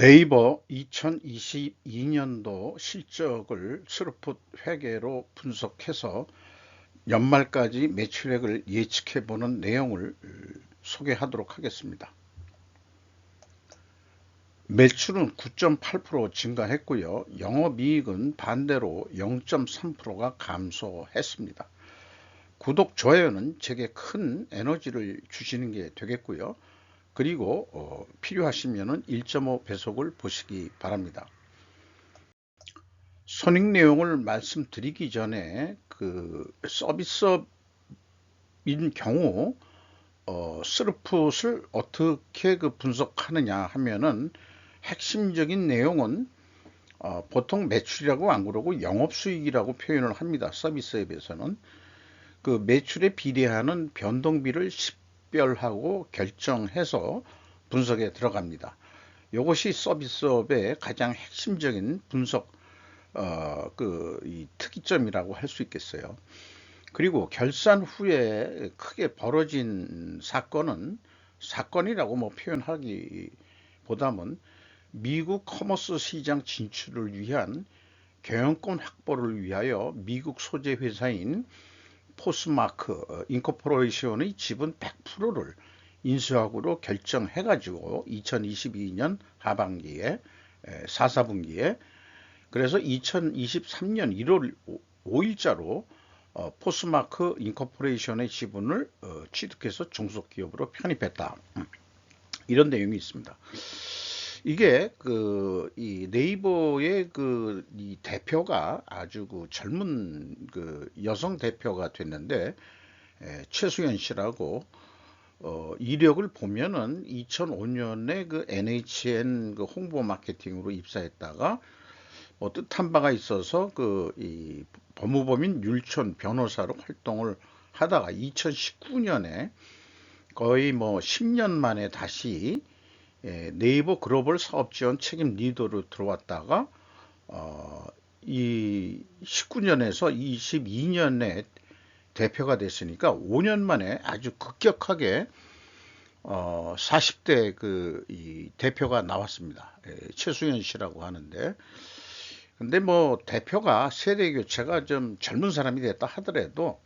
네이버 2022년도 실적을 스루풋 회계로 분석해서 연말까지 매출액을 예측해보는 내용을 소개하도록 하겠습니다. 매출은 9.8% 증가했고요. 영업이익은 반대로 0.3%가 감소했습니다. 구독, 좋아요는 제게 큰 에너지를 주시는 게 되겠고요. 그리고 필요하시면 1.5 배속을 보시기 바랍니다. 손익 내용을 말씀드리기 전에 서비스업인 경우 스루풋을 어떻게 분석하느냐 하면은 핵심적인 내용은 보통 매출이라고 안 그러고 영업수익이라고 표현을 합니다. 서비스업에서는 그 매출에 비례하는 변동비를 식별하고 결정해서 분석에 들어갑니다. 이것이 서비스업의 가장 핵심적인 분석 이 특이점이라고 할 수 있겠어요. 그리고 결산 후에 크게 벌어진 사건이라고 표현하기보다는 미국 커머스 시장 진출을 위한 경영권 확보를 위하여 미국 소재 회사인 포스마크 인코퍼레이션의 지분 100%를 인수하기로 결정해가지고 2022년 하반기에 4분기에 그래서 2023년 1월 5일자로 포스마크 인코퍼레이션의 지분을 취득해서 종속기업으로 편입했다. 이런 내용이 있습니다. 이게 이 네이버의 이 대표가 아주 젊은 여성 대표가 됐는데 최수연 씨라고 이력을 보면은 2005년에 NHN 홍보 마케팅으로 입사했다가 뜻한 바가 있어서 이 법무법인 율촌 변호사로 활동을 하다가 2019년에 거의 10년 만에 다시 네이버 글로벌 사업지원 책임 리더로 들어왔다가 이 19년에서 22년에 대표가 됐으니까 5년 만에 아주 급격하게 40대 이 대표가 나왔습니다. 최수연 씨라고 하는데 근데 대표가 세대 교체가 좀 젊은 사람이 됐다 하더라도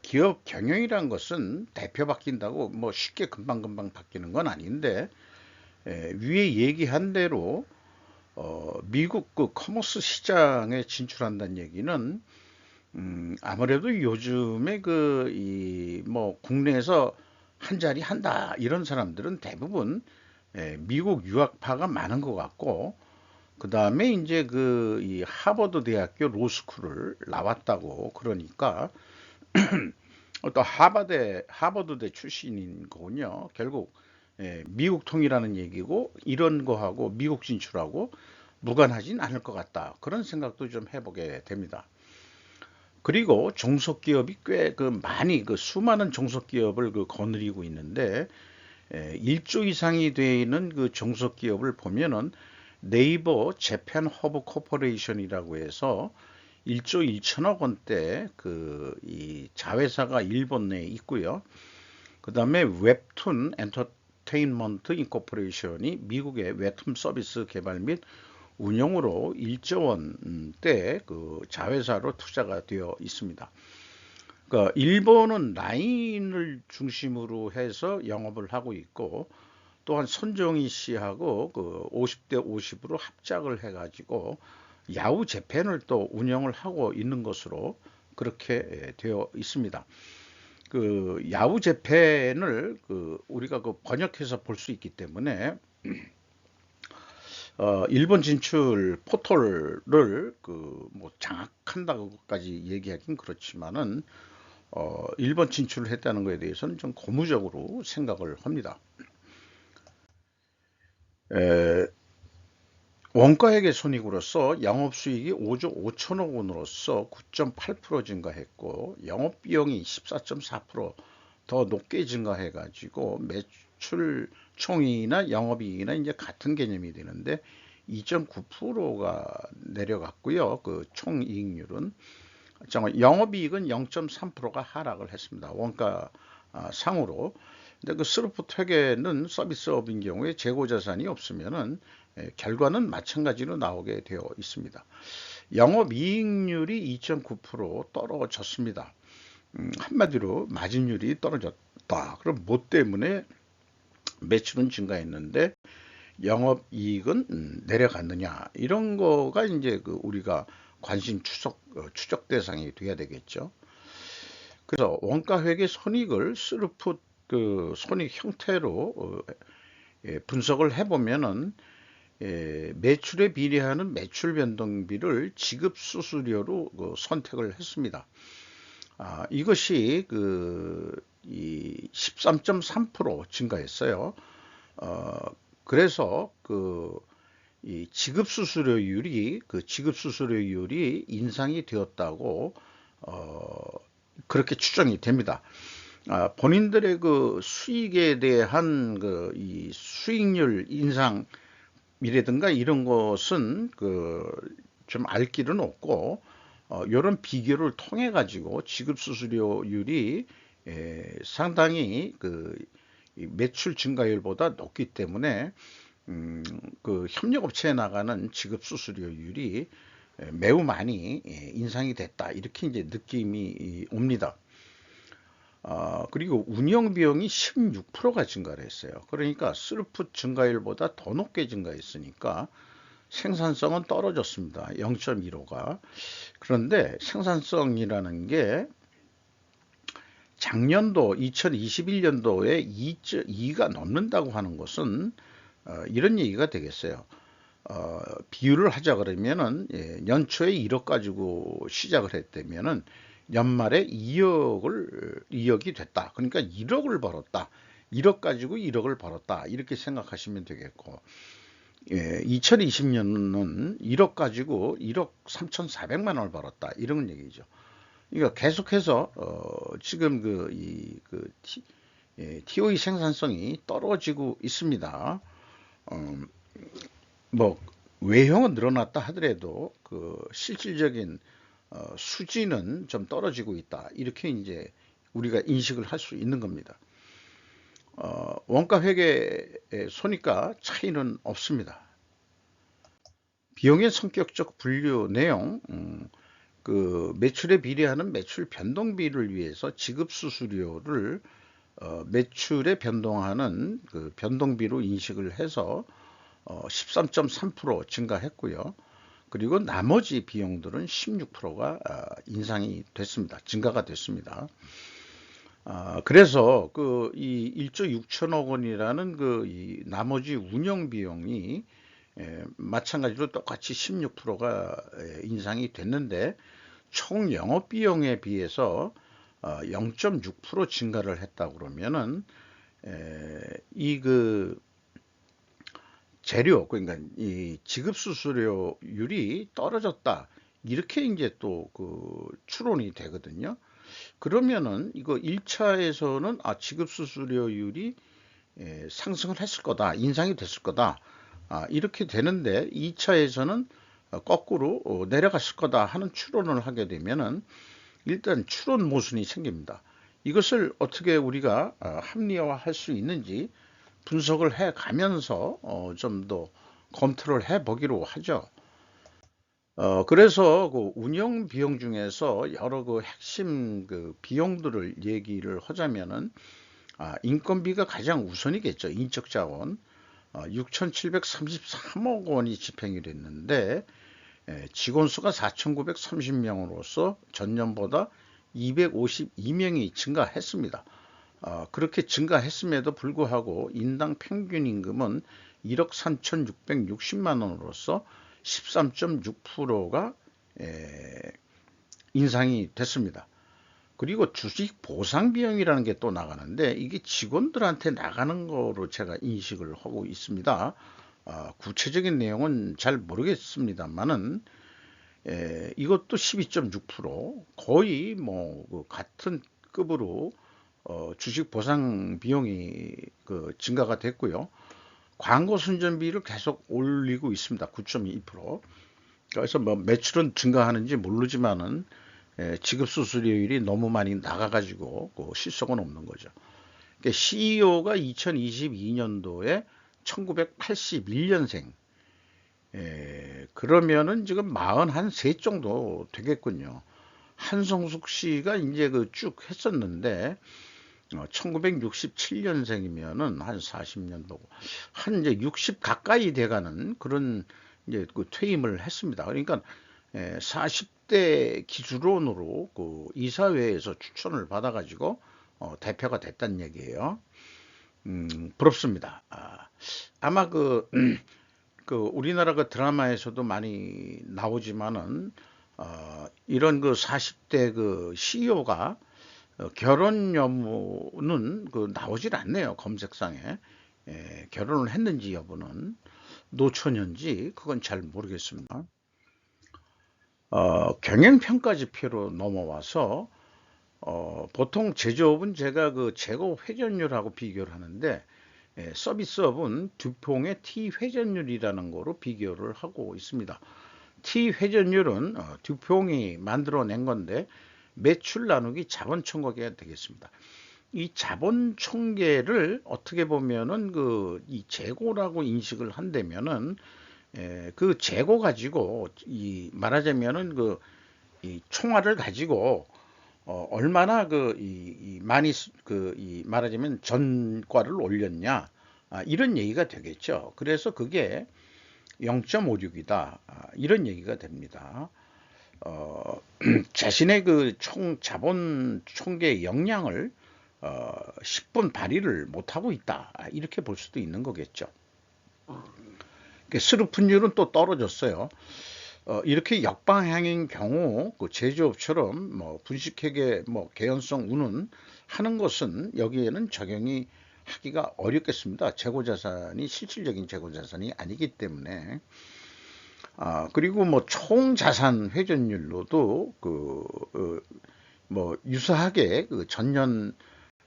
기업 경영이란 것은 대표 바뀐다고 쉽게 금방금방 바뀌는 건 아닌데 위에 얘기한 대로 미국 커머스 시장에 진출한다는 얘기는 아무래도 요즘에 국내에서 한 자리 한다 이런 사람들은 대부분 미국 유학파가 많은 것 같고 그 다음에 이제 이 하버드 대학교 로스쿨을 나왔다고 그러니까 또 하버드대 출신인 거군요. 결국 미국 통이라는 얘기고 이런 거하고 미국 진출하고 무관하진 않을 것 같다. 그런 생각도 좀 해보게 됩니다. 그리고 종속기업이 꽤 많이 수많은 종속기업을 거느리고 있는데 1조 이상이 되는 종속기업을 보면은 네이버 재팬 허브 코퍼레이션이라고 해서 1조 1천억 원대 이 자회사가 일본 내에 있고요. 그 다음에 웹툰 엔터테인먼트 인코퍼레이션이 미국의 웹툰 서비스 개발 및 운영으로 1조 원대 자회사로 투자가 되어 있습니다. 그러니까 일본은 라인을 중심으로 해서 영업을 하고 있고 또한 손정희 씨하고 50대 50으로 합작을 해가지고 야후 재팬을 또 운영을 하고 있는 것으로 그렇게 되어 있습니다. 야후 재팬을 우리가 번역해서 볼 수 있기 때문에 일본 진출 포털을 장악한다고까지 얘기하긴 그렇지만은 일본 진출을 했다는 것에 대해서는 좀 고무적으로 생각을 합니다. 원가액의 손익으로서 영업수익이 5조 5천억 원으로서 9.8% 증가했고 영업비용이 14.4% 높게 증가해가지고 매출 총이익이나 영업이익이나 이제 같은 개념이 되는데 2.9%가 내려갔고요. 총이익률은 영업이익은 0.3%가 하락을 했습니다. 원가 상으로. 근데 스루풋 회계는 서비스업인 경우에 재고자산이 없으면은 결과는 마찬가지로 나오게 되어 있습니다. 영업이익률이 2.9% 떨어졌습니다. 한마디로 마진율이 떨어졌다. 그럼 뭐 때문에 매출은 증가했는데 영업이익은 내려갔느냐, 이런 거가 이제 우리가 관심 추적 대상이 돼야 되겠죠. 그래서 원가회계 손익을 스루풋 손익 형태로 분석을 해보면은 매출에 비례하는 매출 변동비를 지급 수수료로 선택을 했습니다. 이것이 이 13.3% 증가했어요. 그래서 이 지급 수수료율이 인상이 되었다고 그렇게 추정이 됩니다. 본인들의 수익에 대한 이 수익률 인상이라든가 이런 것은 좀 알 길은 없고, 이런 비교를 통해 가지고 지급 수수료율이 상당히 이 매출 증가율보다 높기 때문에 협력업체에 나가는 지급 수수료율이 매우 많이 인상이 됐다, 이렇게 이제 느낌이 옵니다. 그리고 운영 비용이 16%가 증가를 했어요. 그러니까 스루풋 증가율보다 더 높게 증가했으니까 생산성은 떨어졌습니다. 0.15가. 그런데 생산성이라는 게 작년도 2021년도에 2가 넘는다고 하는 것은 이런 얘기가 되겠어요. 비유를 하자 그러면은 연초에 1억 가지고 시작을 했다면은 연말에 2억이 됐다. 그러니까 1억을 벌었다. 1억 가지고 1억을 벌었다. 이렇게 생각하시면 되겠고, 2020년은 1억 가지고 1억 3,400만 원을 벌었다, 이런 얘기죠. 그러니까 계속해서 지금 TOE 생산성이 떨어지고 있습니다. 뭐 외형은 늘어났다 하더라도 실질적인 수지는 좀 떨어지고 있다, 이렇게 이제 우리가 인식을 할 수 있는 겁니다. 원가 회계 손익과 차이는 없습니다. 비용의 성격적 분류 내용, 매출에 비례하는 매출 변동비를 위해서 지급 수수료를 매출에 변동하는 변동비로 인식을 해서 13.3% 증가했고요. 그리고 나머지 비용들은 16%가 인상이 됐습니다. 증가가 됐습니다. 그래서 이 1조 6천억 원이라는 이 나머지 운영 비용이 마찬가지로 똑같이 16%가 인상이 됐는데, 총 영업 비용에 비해서 0.6% 증가를 했다 그러면은 이 재료, 그러니까 이 지급 수수료율이 떨어졌다, 이렇게 이제 또 추론이 되거든요. 그러면은 이거 1차에서는 지급 수수료율이 상승을 했을 거다, 인상이 됐을 거다, 이렇게 되는데 2차에서는 거꾸로 내려갔을 거다 하는 추론을 하게 되면은 일단 추론 모순이 생깁니다. 이것을 어떻게 우리가 합리화할 수 있는지 분석을 해 가면서 좀 더 검토를 해 보기로 하죠. 그래서 운영 비용 중에서 여러 핵심 비용들을 얘기를 하자면은, 인건비가 가장 우선이겠죠. 인적 자원 6,733억 원이 집행이 됐는데, 직원 수가 4,930명으로서 전년보다 252명이 증가했습니다. 그렇게 증가했음에도 불구하고 인당 평균 임금은 1억 3,660만 원으로서 13.6%가 인상이 됐습니다. 그리고 주식 보상 비용이라는 게 또 나가는데, 이게 직원들한테 나가는 거로 제가 인식을 하고 있습니다. 구체적인 내용은 잘 모르겠습니다만은 이것도 12.6%, 거의 뭐 같은 급으로 주식 보상 비용이 증가가 됐고요. 광고 순전비를 계속 올리고 있습니다. 9.2%. 그래서 뭐 매출은 증가하는지 모르지만은 지급 수수료율이 너무 많이 나가가지고 실속은 없는 거죠. 그러니까 CEO가 2022년도에 1981년생, 그러면은 지금 43세 정도 되겠군요. 한성숙 씨가 이제 그 쭉 했었는데 1967년생이면은 한 40년 보고 한 이제 60 가까이 돼가는 그런 이제 그 퇴임을 했습니다. 그러니까 40대 기술원으로 그 이사회에서 추천을 받아가지고 대표가 됐다는 얘기예요. 부럽습니다. 아마 그 우리나라 그 드라마에서도 많이 나오지만은 이런 그 40대 그 CEO가 결혼 여부는 그 나오질 않네요. 검색상에. 결혼을 했는지 여부는 노처녀인지 그건 잘 모르겠습니다. 경영평가 지표로 넘어와서 보통 제조업은 제가 그 재고 회전율하고 비교를 하는데 서비스업은 두통의 T 회전율이라는 거로 비교를 하고 있습니다. T 회전율은 두통이 만들어낸 건데 매출 나누기 자본 총각이 되겠습니다. 이 자본 총계를 어떻게 보면은 그 이 재고라고 인식을 한다면은 그 재고 가지고 이 말하자면은 그 이 총알을 가지고 얼마나 이 많이 이 말하자면 전과를 올렸냐 이런 얘기가 되겠죠. 그래서 그게 0.56이다 이런 얘기가 됩니다. 어, 자신의 그 총 자본 총계 역량을 10분 발휘를 못하고 있다 이렇게 볼 수도 있는 거겠죠. 수르픈율은 또 떨어졌어요. 이렇게 역방향인 경우 그 제조업처럼 뭐 분식회계 뭐 개연성 운운 하는 것은 여기에는 적용이 하기가 어렵겠습니다. 재고자산이 실질적인 재고자산이 아니기 때문에 그리고 뭐 총자산 회전율로도 뭐 유사하게 그 전년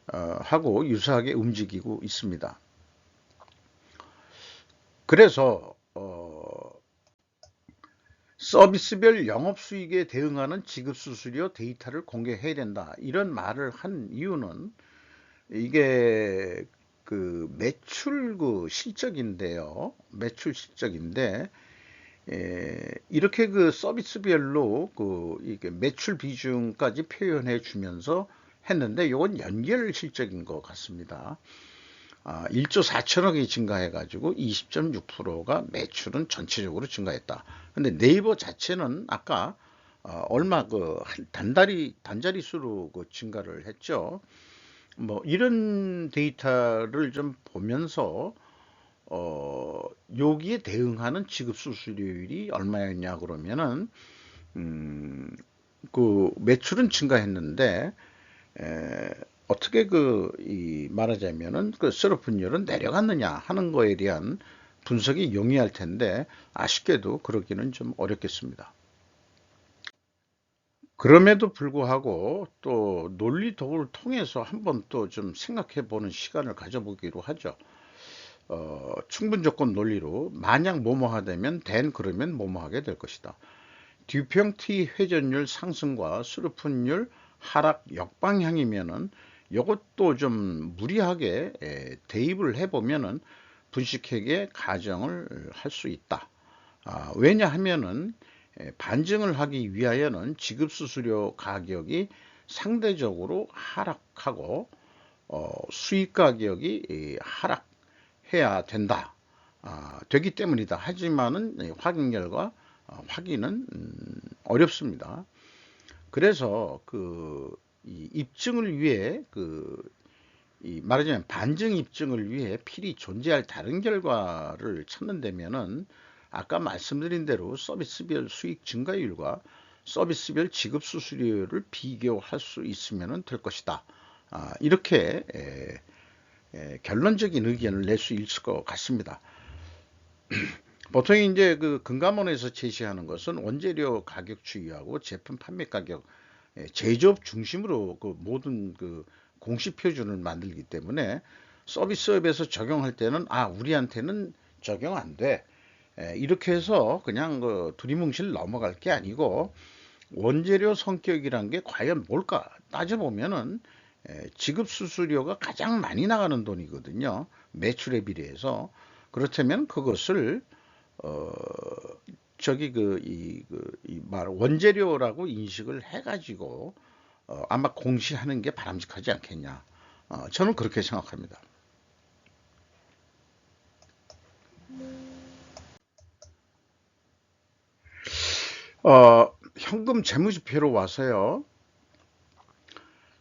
하고 유사하게 움직이고 있습니다. 그래서 서비스별 영업수익에 대응하는 지급수수료 데이터를 공개해야 된다. 이런 말을 한 이유는 이게 그 매출 그 실적인데요. 매출 실적인데 이렇게 그 서비스별로 그 이게 매출 비중까지 표현해 주면서 했는데 이건 연결 실적인 것 같습니다. 1조 4천억이 증가해 가지고 20.6%가 매출은 전체적으로 증가했다. 근데 네이버 자체는 아까 얼마 그 단자리 수로 그 증가를 했죠. 뭐 이런 데이터를 좀 보면서 여기에 대응하는 지급 수수료율이 얼마였냐 그러면은 그 매출은 증가했는데 어떻게 이 말하자면은 그 서로분율은 내려갔느냐 하는 거에 대한 분석이 용이할 텐데 아쉽게도 그러기는 좀 어렵겠습니다. 그럼에도 불구하고 또 논리 도구를 통해서 한번 또 좀 생각해 보는 시간을 가져보기로 하죠. 충분 조건 논리로 만약 뭐뭐하다면 된 그러면 뭐뭐하게 될 것이다. 듀평티 회전율 상승과 수르픈율 하락 역방향이면은 이것도 좀 무리하게 대입을 해보면은 분식회계 가정을 할 수 있다. 왜냐하면은 반증을 하기 위하여는 지급수수료 가격이 상대적으로 하락하고 수익 가격이 하락해야 된다. 되기 때문이다. 하지만은 확인 결과 확인은 어렵습니다. 그래서 이 입증을 위해 이 말하자면 반증 입증을 위해 필히 존재할 다른 결과를 찾는다면은 아까 말씀드린 대로 서비스별 수익 증가율과 서비스별 지급 수수료를 비교할 수 있으면 될 것이다. 이렇게 결론적인 의견을 낼 수 있을 것 같습니다. 보통 이제 그 금감원에서 제시하는 것은 원재료 가격 추이하고 제품 판매 가격, 제조업 중심으로 그 모든 그 공시 표준을 만들기 때문에 서비스업에서 적용할 때는 우리한테는 적용 안 돼. 이렇게 해서 그냥 그 두리뭉실 넘어갈 게 아니고 원재료 성격이란 게 과연 뭘까 따져보면은 지급 수수료가 가장 많이 나가는 돈이거든요. 매출에 비례해서. 그렇다면 그것을 어, 저기 원재료라고 인식을 해가지고 아마 공시하는 게 바람직하지 않겠냐. 저는 그렇게 생각합니다. 현금 재무지표로 와서요.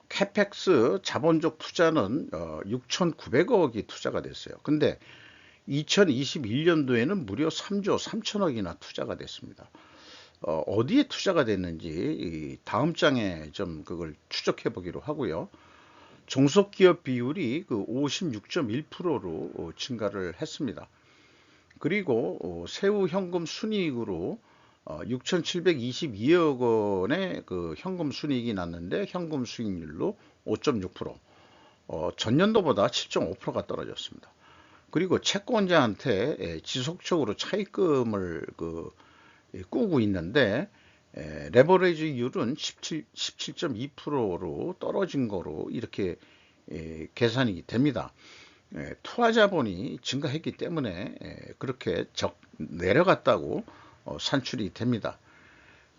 캐펙스 자본적 투자는 6,900억이 투자가 됐어요. 근데 2021년도에는 무려 3조 3천억이나 투자가 됐습니다. 어디에 투자가 됐는지 다음 장에 좀 그걸 추적해 보기로 하고요. 종속기업 비율이 그 56.1%로 증가를 했습니다. 그리고 세후 현금 순이익으로 6,722억 원의 그 현금 순이익이 났는데 현금 수익률로 5.6%, 전년도보다 7.5%가 떨어졌습니다. 그리고 채권자한테 지속적으로 차입금을 꾸고 있는데 레버리지율은 17.2%로 떨어진 거로 이렇게 계산이 됩니다. 투하자본이 증가했기 때문에 그렇게 내려갔다고 산출이 됩니다.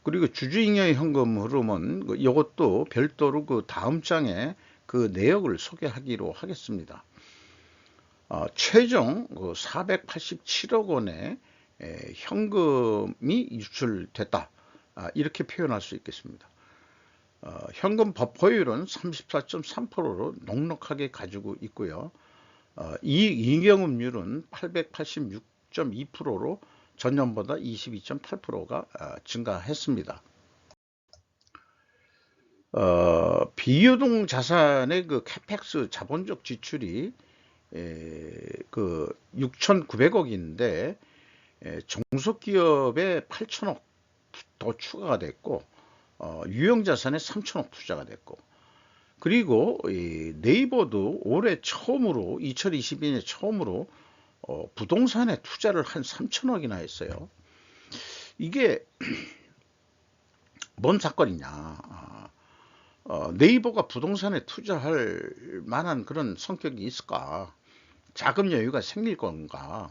그리고 주주잉여 현금 흐름은 이것도 별도로 그 다음 장에 그 내역을 소개하기로 하겠습니다. 최종 487억 원의 현금이 유출됐다. 이렇게 표현할 수 있겠습니다. 현금 버퍼율은 34.3%로 넉넉하게 가지고 있고요. 이익잉여금률은 886.2%로 전년보다 22.8%가 증가했습니다. 비유동 자산의 그 캐펙스 자본적 지출이 그 6,900억인데 종속기업에 8천억 더 추가가 됐고 유형자산에 3천억 투자가 됐고 그리고 네이버도 올해 처음으로 2022년 처음으로 부동산에 투자를 한 3천억이나 했어요. 이게 뭔 사건이냐. 네이버가 부동산에 투자할 만한 그런 성격이 있을까? 자금 여유가 생길 건가?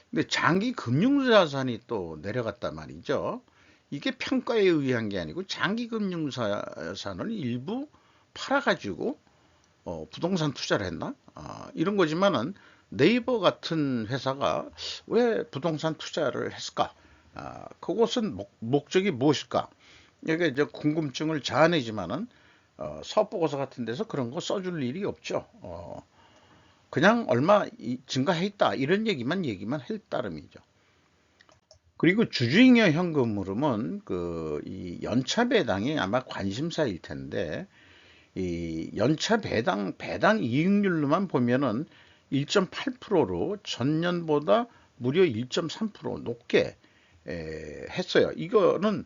근데 장기 금융자산이 또 내려갔단 말이죠. 이게 평가에 의한 게 아니고 장기 금융자산을 일부 팔아가지고 부동산 투자를 했나? 이런 거지만은 네이버 같은 회사가 왜 부동산 투자를 했을까? 그것은 목적이 무엇일까? 이게 이제 궁금증을 자아내지만은 사업보고서 같은 데서 그런 거 써줄 일이 없죠. 그냥 얼마 증가해 있다 이런 얘기만 할 따름이죠. 그리고 주주잉여 현금 흐름은 이 연차 배당이 아마 관심사일 텐데 이 연차 배당 이익률로만 보면은 1.8%로 전년보다 무려 1.3% 높게 했어요. 이거는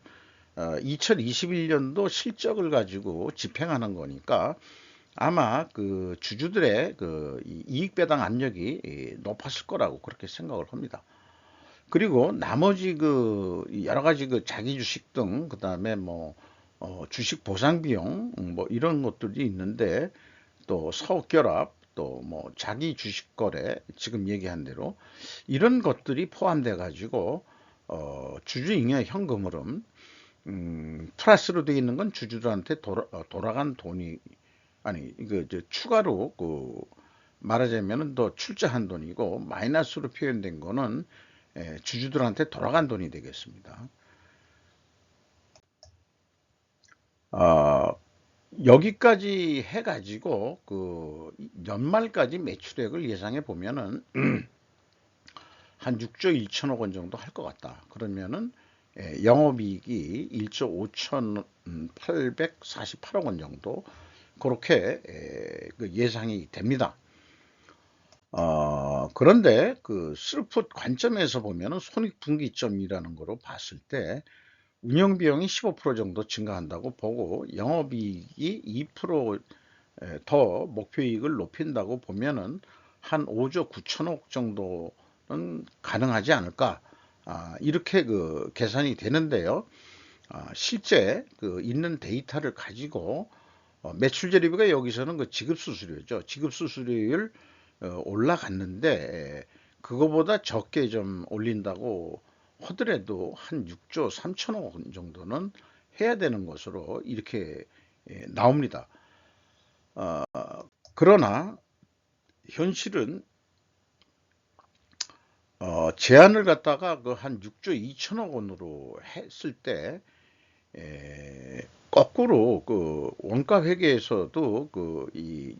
2021년도 실적을 가지고 집행하는 거니까 아마 그 주주들의 그 이익 배당 압력이 높았을 거라고 그렇게 생각을 합니다. 그리고 나머지 그 여러 가지 그 자기 주식 등 그다음에 뭐 주식 보상 비용 뭐 이런 것들이 있는데 또 사업 결합 또 뭐 자기 주식 거래 지금 얘기한 대로 이런 것들이 포함돼 가지고 주주잉여 현금 흐름 플러스로 되어 있는 건 주주들한테 돌아간 돈이 아니 이거 추가로 말하자면은 더 출자한 돈이고 마이너스로 표현된 거는 주주들한테 돌아간 돈이 되겠습니다. 여기까지 해가지고 그 연말까지 매출액을 예상해 보면은 한 6조 1천억 원 정도 할 것 같다. 그러면은 영업이익이 1조 5,848억 원 정도 그렇게 예상이 됩니다. 그런데 그 스루풋 관점에서 보면은 손익분기점이라는 거로 봤을 때 운영 비용이 15% 정도 증가한다고 보고 영업이익이 2%더 목표이익을 높인다고 보면은 한 5조 9천억 정도는 가능하지 않을까 이렇게 그 계산이 되는데요. 실제 그 있는 데이터를 가지고 매출 재료비가 여기서는 그 지급 수수료죠. 지급 수수료율 올라갔는데 그거보다 적게 좀 올린다고 하더라도 한 6조 3천억 원 정도는 해야 되는 것으로 이렇게 나옵니다. 어, 그러나 현실은 제안을 갖다가 그 한 6조 2천억 원으로 했을 때 거꾸로 그 원가 회계에서도 그 이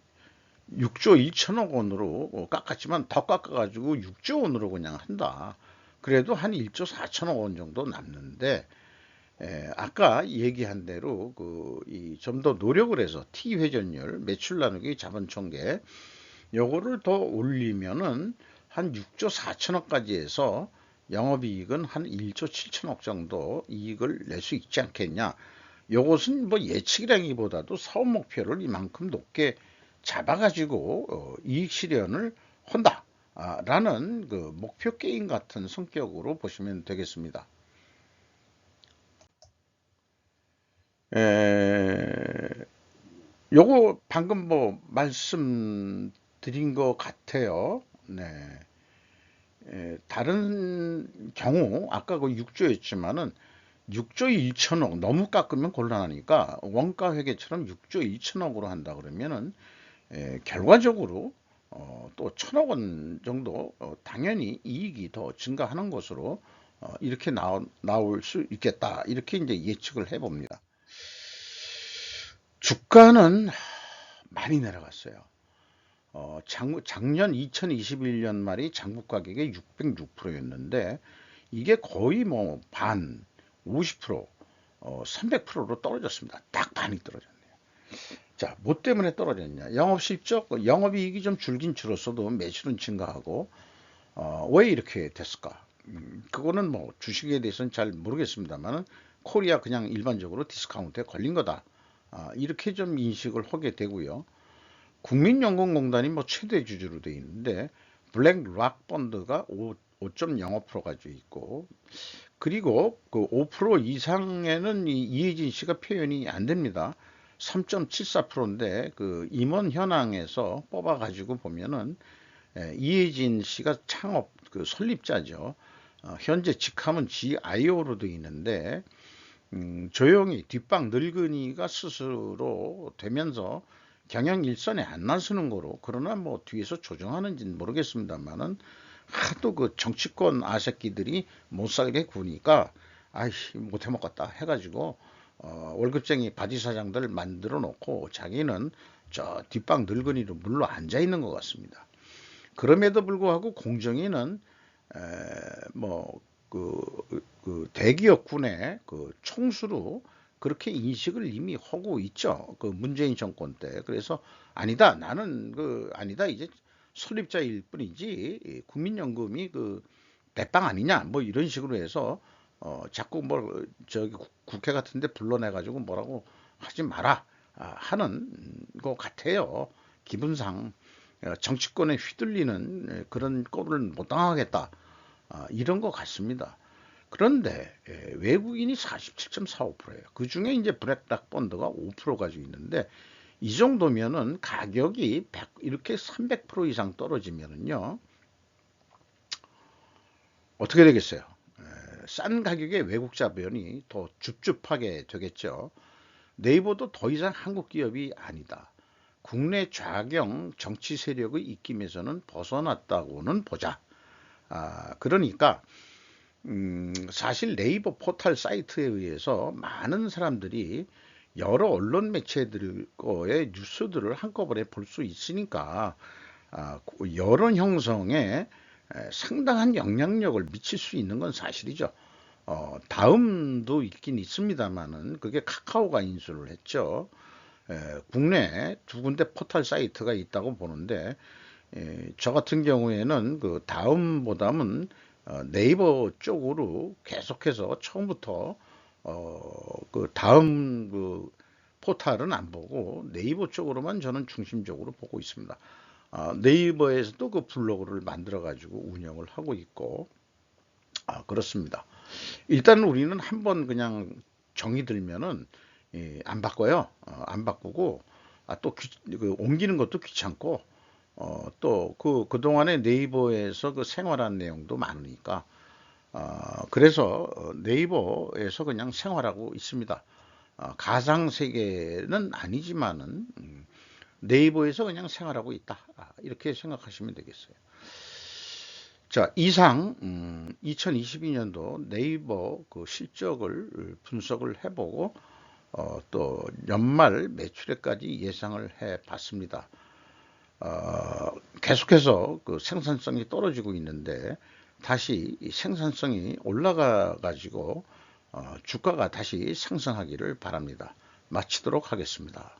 6조 2천억 원으로 깎았지만 더 깎아가지고 6조 원으로 그냥 한다. 그래도 한 1조 4천억 원 정도 남는데 아까 얘기한 대로 그 이 좀 더 노력을 해서 T 회전율, 매출 나누기 자본 총계 요거를 더 올리면은 한 6조 4천억까지 해서 영업이익은 한 1조 7천억 정도 이익을 낼 수 있지 않겠냐. 요것은 뭐 예측이라기보다도 사업 목표를 이만큼 높게 잡아가지고 이익 실현을 한다. 라는 그 목표 게임 같은 성격으로 보시면 되겠습니다. 요거 방금 뭐 말씀드린 것 같아요. 네. 다른 경우 아까 그 6조였지만은 6조 1천억 너무 깎으면 곤란하니까 원가 회계처럼 6조 2천억으로 한다 그러면은 결과적으로 또 1천억 원 정도 당연히 이익이 더 증가하는 것으로 이렇게 나올 수 있겠다 이렇게 이제 예측을 해봅니다. 주가는 많이 내려갔어요. 작년 2021년 말이 장부 가격이 606%였는데 이게 거의 뭐 반, 50%, 300%로 떨어졌습니다. 딱 반이 떨어졌네요. 자, 뭐 때문에 떨어졌냐? 영업실적, 영업이익이 좀 줄긴 줄었어도 매출은 증가하고 왜 이렇게 됐을까? 그거는 뭐 주식에 대해서는 잘 모르겠습니다만 코리아 그냥 일반적으로 디스카운트에 걸린 거다. 이렇게 좀 인식을 하게 되고요. 국민연금공단이 뭐 최대 주주로 돼 있는데 블랙락 펀드가 5.05% 가지고 있고 그리고 그 5% 이상에는 이 이혜진 씨가 표현이 안 됩니다. 3.74%인데 그 임원 현황에서 뽑아 가지고 보면은 이혜진 씨가 창업 그 설립자죠. 현재 직함은 GIO로 되어 있는데 조용히 뒷방 늙은이가 스스로 되면서 경영 일선에 안 나서는 거로 그러나 뭐 뒤에서 조정하는지는 모르겠습니다만은 하도 그 정치권 아새끼들이 못 살게 구니까 아이씨 못해 먹겠다 해가지고 월급쟁이 바지 사장들 만들어 놓고 자기는 저 뒷방 늙은이로 물러 앉아 있는 것 같습니다. 그럼에도 불구하고 공정위는 뭐그 대기업군의 그 총수로 그렇게 인식을 이미 하고 있죠. 그 문재인 정권 때. 그래서 아니다. 나는 그 아니다. 이제 설립자일 뿐이지 국민연금이 그 대빵 아니냐. 뭐 이런 식으로 해서 자꾸 뭐 저기 국회 같은데 불러내 가지고 뭐라고 하지 마라 하는 것 같아요. 기분상 정치권에 휘둘리는 그런 꼴을 못 당하겠다. 이런 것 같습니다. 그런데 외국인이 47.45%예요. 그 중에 이제 브렉락 펀드가 5% 가지고 있는데 이 정도면은 가격이 100, 이렇게 300% 이상 떨어지면은요 어떻게 되겠어요? 싼 가격에 외국 자본이 더 줍줍하게 되겠죠. 네이버도 더 이상 한국 기업이 아니다. 국내 좌경 정치 세력의 입김에서는 벗어났다고는 보자. 그러니까 사실 네이버 포털 사이트에 의해서 많은 사람들이 여러 언론 매체들 거의 뉴스들을 한꺼번에 볼 수 있으니까 여론 형성에 상당한 영향력을 미칠 수 있는 건 사실이죠. 다음도 있긴 있습니다만은 그게 카카오가 인수를 했죠. 국내 두 군데 포털 사이트가 있다고 보는데 저 같은 경우에는 그 다음보다는 네이버 쪽으로 계속해서 처음부터 그 다음 그 포탈은 안 보고 네이버 쪽으로만 저는 중심적으로 보고 있습니다. 네이버에서도 그 블로그를 만들어 가지고 운영을 하고 있고 그렇습니다. 일단 우리는 한번 그냥 정이 들면은 안 바꿔요. 안 바꾸고 또 옮기는 것도 귀찮고 또 그동안에 네이버에서 그 생활한 내용도 많으니까, 그래서 네이버에서 그냥 생활하고 있습니다. 가상 세계는 아니지만은 네이버에서 그냥 생활하고 있다. 이렇게 생각하시면 되겠어요. 자, 이상 2022년도 네이버 그 실적을 분석을 해보고 또 연말 매출액까지 예상을 해봤습니다. 계속해서 그 생산성이 떨어지고 있는데 다시 이 생산성이 올라가 가지고 주가가 다시 상승하기를 바랍니다. 마치도록 하겠습니다.